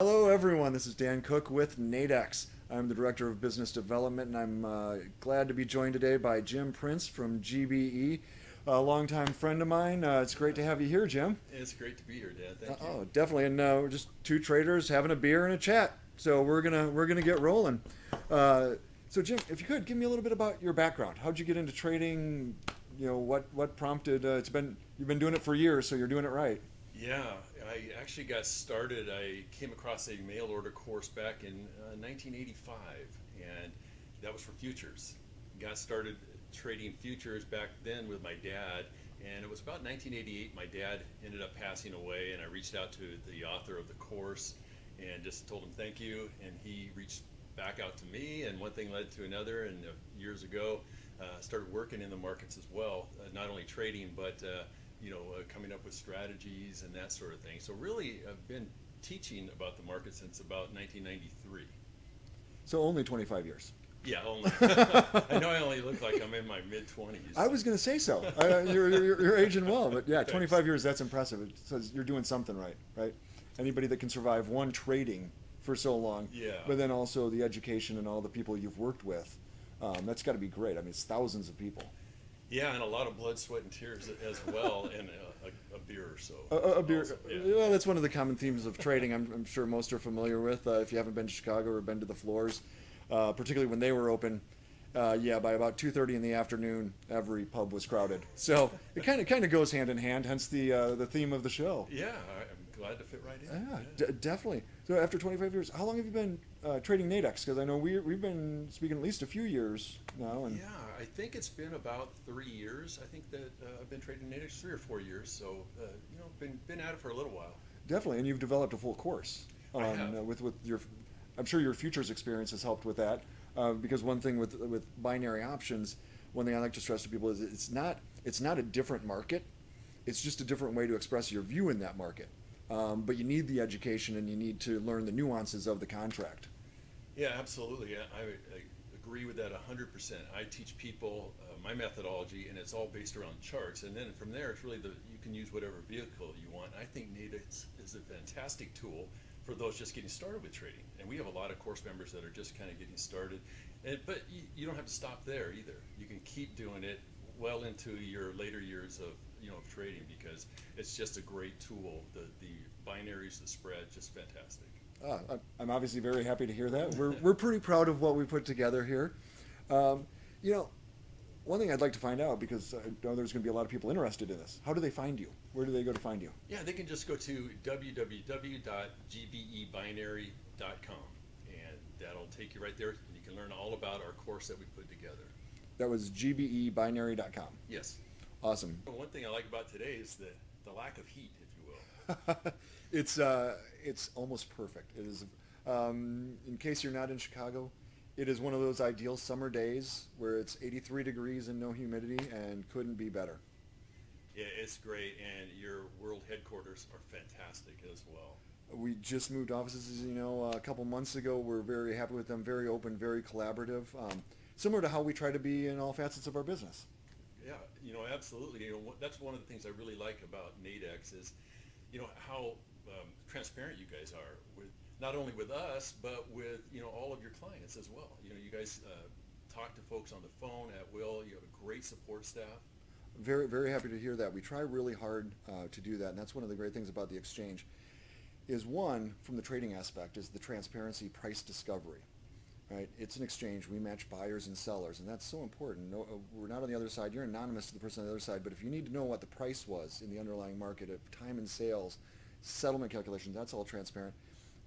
Hello, everyone. This is Dan Cook with Nadex. I'm the Director of Business Development, and I'm glad to be joined today by Jim Prince from GBE, a longtime friend of mine. It's great to have you here, Jim. It's great to be here, Dad. Thank you. Oh, definitely. And we're just two traders having a beer and a chat. So we're gonna get rolling. So, Jim, if you could give me a little bit about your background. How'd you get into trading? What prompted? You've been doing it for years, so you're doing it right. Yeah, I actually got started. I came across a mail order course back in 1985, and that was for futures. Got started trading futures back then with my dad, and it was about 1988. My dad ended up passing away, and I reached out to the author of the course and just told him thank you, and he reached back out to me, and one thing led to another, and years ago started working in the markets as well, not only trading, but coming up with strategies and that sort of thing. So really, I've been teaching about the market since about 1993. So only 25 years. Yeah, only. I know I only look like I'm in my mid-20s. I was going to say so. You're aging well, but yeah, Thanks. 25 years, that's impressive. It says you're doing something right, right? Anybody that can survive one trading for so long, Yeah. but then also the education and all the people you've worked with, that's got to be great. I mean, it's thousands of people. Yeah, and a lot of blood, sweat, and tears as well, and a beer or so. A beer, Also, yeah. well, that's one of the common themes of trading. I'm sure most are familiar with. If you haven't been to Chicago or been to the floors, particularly when they were open, yeah, by about 2:30 in the afternoon, every pub was crowded. So it kind of goes hand in hand. Hence the theme of the show. Yeah, I'm glad to fit right in. Yeah, definitely. So after 25 years, how long have you been trading Nadex? Because I know we've been speaking at least a few years now. And Yeah, I think it's been about 3 years. I think that I've been trading Nadex 3 or 4 years, so been at it for a little while. definitely, and you've developed a full course I have. with your. I'm sure your futures experience has helped with that. Because one thing with binary options, one thing I like to stress to people is it's not a different market. It's just a different way to express your view in that market. But you need the education and you need to learn the nuances of the contract. Yeah, absolutely. I agree with that 100%. I teach people my methodology, and it's all based around charts. And then from there, it's really you can use whatever vehicle you want. I think Nadex is a fantastic tool for those just getting started with trading. And we have a lot of course members that are just kind of getting started. But you don't have to stop there either. You can keep doing it well into your later years of of trading, because it's just a great tool. The binaries, the spread, just fantastic. I'm obviously very happy to hear that. We're pretty proud of what we put together here. Um, you know, one thing I'd like to find out, because I know there's going to be a lot of people interested in this. How do they find you? Where do they go to find you? Yeah, they can just go to www.gbebinary.com, and that'll take you right there, and you can learn all about our course that we put together. That was gbebinary.com. Yes. Awesome. One thing I like about today is the lack of heat, if you will. It's almost perfect. It is, in case you're not in Chicago, it is one of those ideal summer days where it's 83 degrees and no humidity, and couldn't be better. Yeah, it's great, and your world headquarters are fantastic as well. We just moved offices, as you know, a couple months ago. We're very happy with them, very open, very collaborative, similar to how we try to be in all facets of our business. Yeah, absolutely. That's one of the things I really like about Nadex is, how transparent you guys are with not only with us, but with all of your clients as well. You guys talk to folks on the phone at will. You have a great support staff. Very, very happy to hear that. We try really hard to do that, and that's one of the great things about the exchange. Is one, from the trading aspect, is the transparency, price discovery. Right? It's an exchange. We match buyers and sellers, and that's so important. No, we're not on the other side. You're anonymous to the person on the other side, but if you need to know what the price was in the underlying market, of time and sales, settlement calculations, that's all transparent.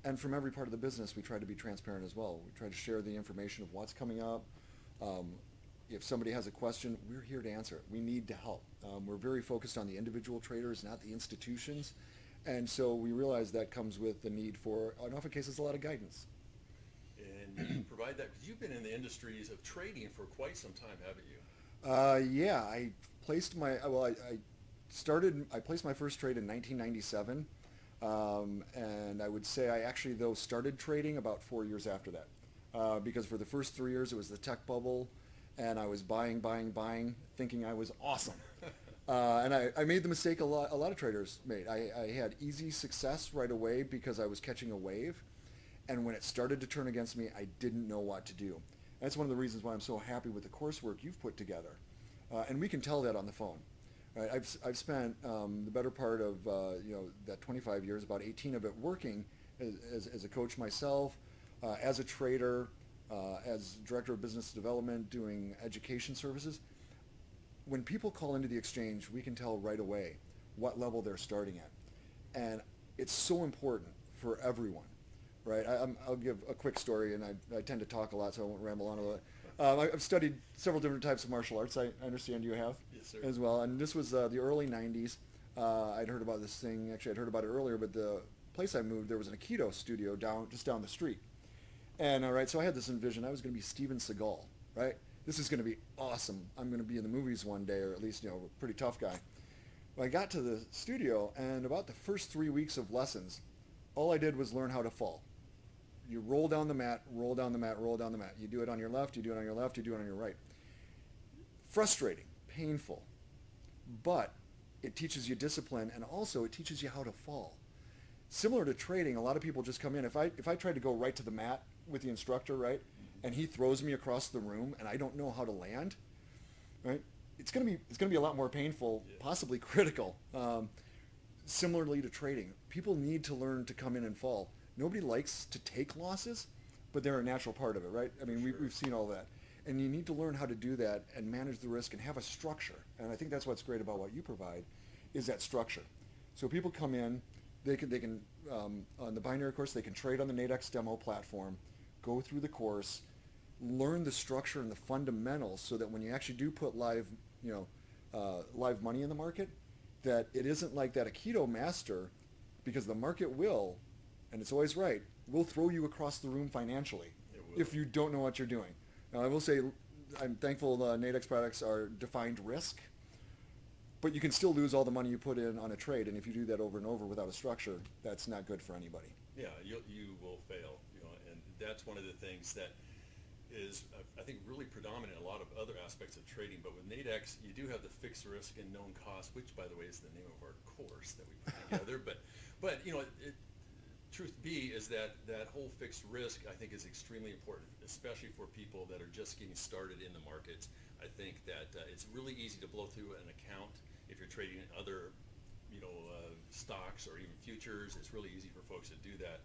And from every part of the business, we try to be transparent as well. We try to share the information of what's coming up. If somebody has a question, we're here to answer it. We need to help. We're very focused on the individual traders, not the institutions. And so we realize that comes with the need for, in often cases, a lot of guidance. And you provide that because you've been in the industries of trading for quite some time, haven't you? Yeah, I placed my I placed my first trade in 1997, and I would say I actually though started trading about 4 years after that, because for the first 3 years it was the tech bubble, and I was buying, thinking I was awesome. And I made the mistake a lot of traders made. I had easy success right away because I was catching a wave. And when it started to turn against me, I didn't know what to do. That's one of the reasons why I'm so happy with the coursework you've put together. And we can tell that on the phone. Right? I've spent the better part of that 25 years, about 18 of it working as a coach myself, as a trader, as director of business development, doing education services. When people call into the exchange, we can tell right away what level they're starting at. And it's so important for everyone, right? I'll give a quick story, and I tend to talk a lot, so I won't ramble on a lot. I've studied several different types of martial arts. I understand you have. Yes, sir. As well. And this was the early 90s. I'd heard about this thing. Actually, I'd heard about it earlier, but the place I moved, there was an Aikido studio just down the street. And all right, so I had this envision. I was going to be Steven Seagal, right? This is going to be awesome. I'm going to be in the movies one day, or at least, a pretty tough guy. Well, I got to the studio, and about the first 3 weeks of lessons, all I did was learn how to fall. You roll down the mat, roll down the mat, roll down the mat. You do it on your left, you do it on your left, you do it on your right. Frustrating, painful, but it teaches you discipline, and also it teaches you how to fall. Similar to trading, a lot of people just come in. If I try to go right to the mat with the instructor, right, and he throws me across the room, and I don't know how to land, right, it's gonna be a lot more painful, possibly critical. Similarly to trading, people need to learn to come in and fall. Nobody likes to take losses, but they're a natural part of it, right? I mean, we've seen all that. And you need to learn how to do that and manage the risk and have a structure. And I think that's what's great about what you provide, is that structure. So people come in, they can on the binary course, they can trade on the Nadex demo platform, go through the course, learn the structure and the fundamentals, so that when you actually do put live money in the market, that it isn't like that Aikido master, because the market will, and it's always right, will throw you across the room financially if you don't know what you're doing. Now, I will say, I'm thankful Nadex products are defined risk, but you can still lose all the money you put in on a trade, and if you do that over and over without a structure, that's not good for anybody. Yeah, you will fail, and that's one of the things that is, I think, really predominant in a lot of other aspects of trading. But with Nadex, you do have the fixed risk and known cost, which, by the way, is the name of our course that we put together. But truth be is that whole fixed risk, I think, is extremely important, especially for people that are just getting started in the markets. I think that it's really easy to blow through an account if you're trading in other, stocks or even futures. It's really easy for folks to do that.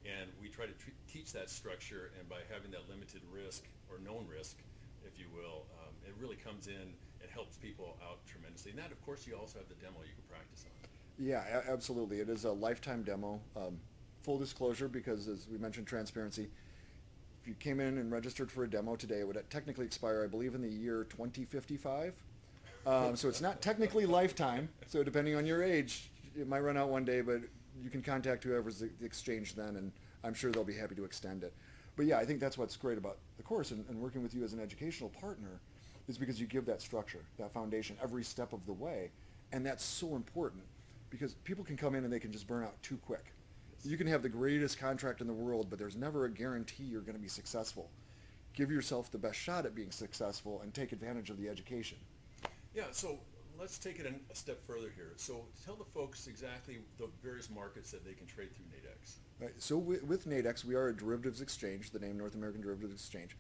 And we try to teach that structure, and by having that limited risk, or known risk, if you will, it really comes in and helps people out tremendously. And that, of course, you also have the demo you can practice on. Yeah, absolutely. It is a lifetime demo. Full disclosure, because as we mentioned, transparency, if you came in and registered for a demo today, it would technically expire, I believe, in the year 2055. So it's not technically lifetime. So depending on your age, it might run out one day, but you can contact whoever's the exchange then, and I'm sure they'll be happy to extend it. But yeah, I think that's what's great about the course and working with you as an educational partner, is because you give that structure, that foundation, every step of the way. And that's so important, because people can come in and they can just burn out too quick. You can have the greatest contract in the world, but there's never a guarantee you're going to be successful. Give yourself the best shot at being successful and take advantage of the education. Yeah, so let's take it a step further here. So tell the folks exactly the various markets that they can trade through Nadex. Right. So with Nadex, we are a derivatives exchange, the name North American Derivatives Exchange.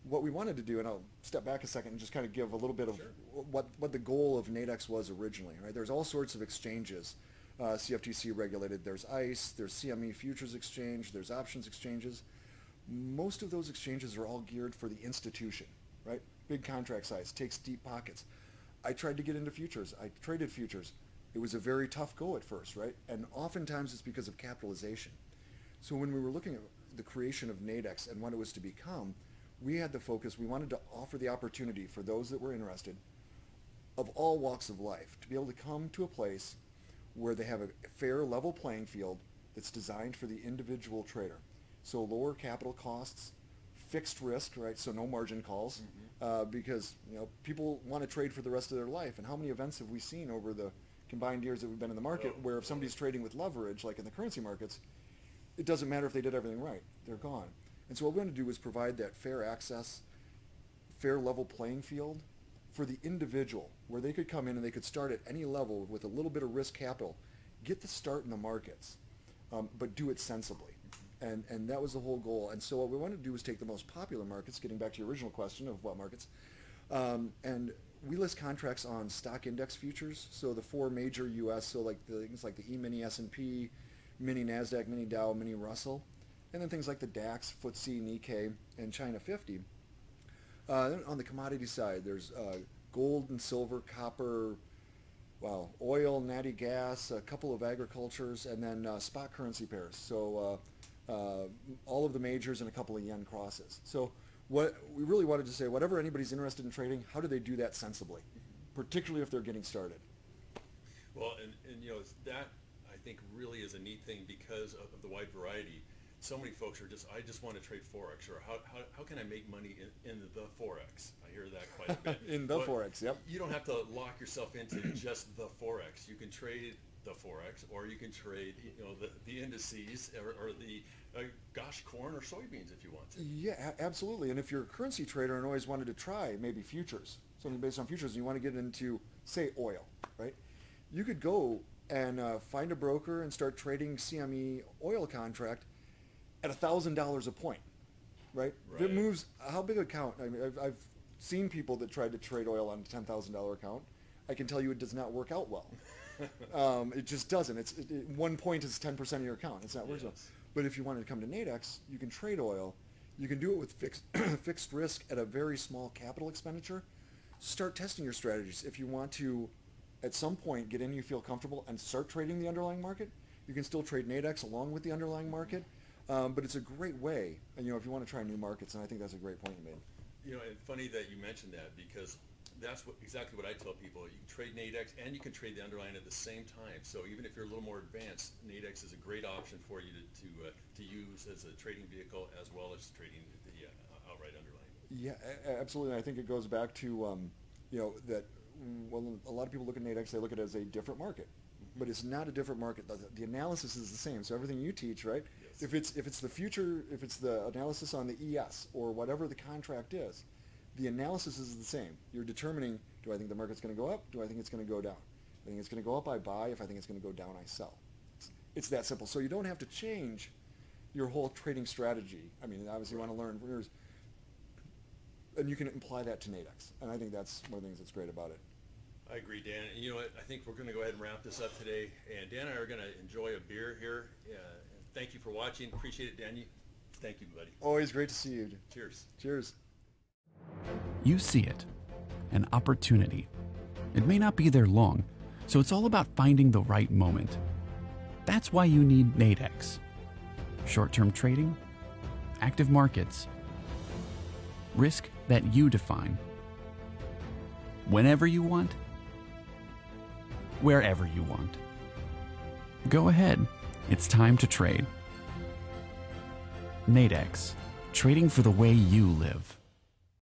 What we wanted to do, and I'll step back a second and just kind of give a little bit of what the goal of Nadex was originally. Right? There's all sorts of exchanges. CFTC regulated. There's ICE, there's CME Futures Exchange, there's options exchanges. Most of those exchanges are all geared for the institution, right? Big contract size, takes deep pockets. I tried to get into futures. I traded futures. It was a very tough go at first, right? And oftentimes it's because of capitalization. So when we were looking at the creation of Nadex and what it was to become, we had the focus. We wanted to offer the opportunity for those that were interested, of all walks of life, to be able to come to a place where they have a fair, level playing field that's designed for the individual trader. So lower capital costs, fixed risk, right? So no margin calls, because people want to trade for the rest of their life. And how many events have we seen over the combined years that we've been in the market, where if somebody's trading with leverage, like in the currency markets, it doesn't matter if they did everything right; they're gone. And so what we want to do is provide that fair access, fair level playing field for the individual, where they could come in and they could start at any level with a little bit of risk capital, get the start in the markets, but do it sensibly. And that was the whole goal. And so what we wanted to do was take the most popular markets, getting back to your original question of what markets, and we list contracts on stock index futures. So the 4 major U.S., so like things like the E-mini S&P, mini NASDAQ, mini Dow, mini Russell, and then things like the DAX, FTSE, Nikkei, and China 50. Then on the commodity side, there's gold and silver, copper, oil, natty gas, a couple of agricultures, and then spot currency pairs. So all of the majors and a couple of yen crosses. So what we really wanted to say, whatever anybody's interested in trading, how do they do that sensibly, particularly if they're getting started? Well, and you know, that I think really is a neat thing because of the wide variety. So many folks are I just want to trade Forex, or how can I make money in the Forex? I hear that quite a bit. In the Forex, yep. You don't have to lock yourself into just the Forex. You can trade the Forex, or you can trade, you know, the indices, or the corn or soybeans if you want to. Yeah, absolutely. And if you're a currency trader and always wanted to try maybe futures, something based on futures, and you want to get into, say, oil, right? You could go and find a broker and start trading CME oil contract at $1,000 a point, right? If it moves, how big account? I mean, I've seen people that tried to trade oil on a $10,000 account. I can tell you it does not work out well. It just doesn't. 1 point is 10% of your account. It's not worth it. But if you wanted to come to Nadex, you can trade oil. You can do it with fixed risk at a very small capital expenditure. Start testing your strategies. If you want to, at some point, get in, you feel comfortable, and start trading the underlying market, you can still trade Nadex along with the underlying market. But it's a great way, and you know, if you want to try new markets, and I think that's a great point you made. You know, and funny that you mentioned that, because that's exactly what I tell people. You can trade Nadex and you can trade the underlying at the same time. So even if you're a little more advanced, Nadex is a great option for you to use as a trading vehicle, as well as trading the outright underlying. Yeah, absolutely. And I think it goes back to you know, that a lot of people look at Nadex, they look at it as a different market, but it's not a different market. The analysis is the same. So everything you teach, right? Yes. If it's the future, if it's the analysis on the ES or whatever the contract is, the analysis is the same. You're determining, do I think the market's going to go up? Do I think it's going to go down? If I think it's going to go up, I buy. If I think it's going to go down, I sell. It's that simple. So you don't have to change your whole trading strategy. I mean, obviously you want to learn, and you can apply that to Nadex. And I think that's one of the things that's great about it. I agree, Dan. And you know what? I think we're going to go ahead and wrap this up today. And Dan and I are going to enjoy a beer here. Thank you for watching. Appreciate it, Dan. Thank you, buddy. Always great to see you. Cheers. Cheers. You see it, an opportunity. It may not be there long, so it's all about finding the right moment. That's why you need Nadex. Short-term trading, active markets, risk that you define. Whenever you want, wherever you want. Go ahead, it's time to trade. Nadex, trading for the way you live.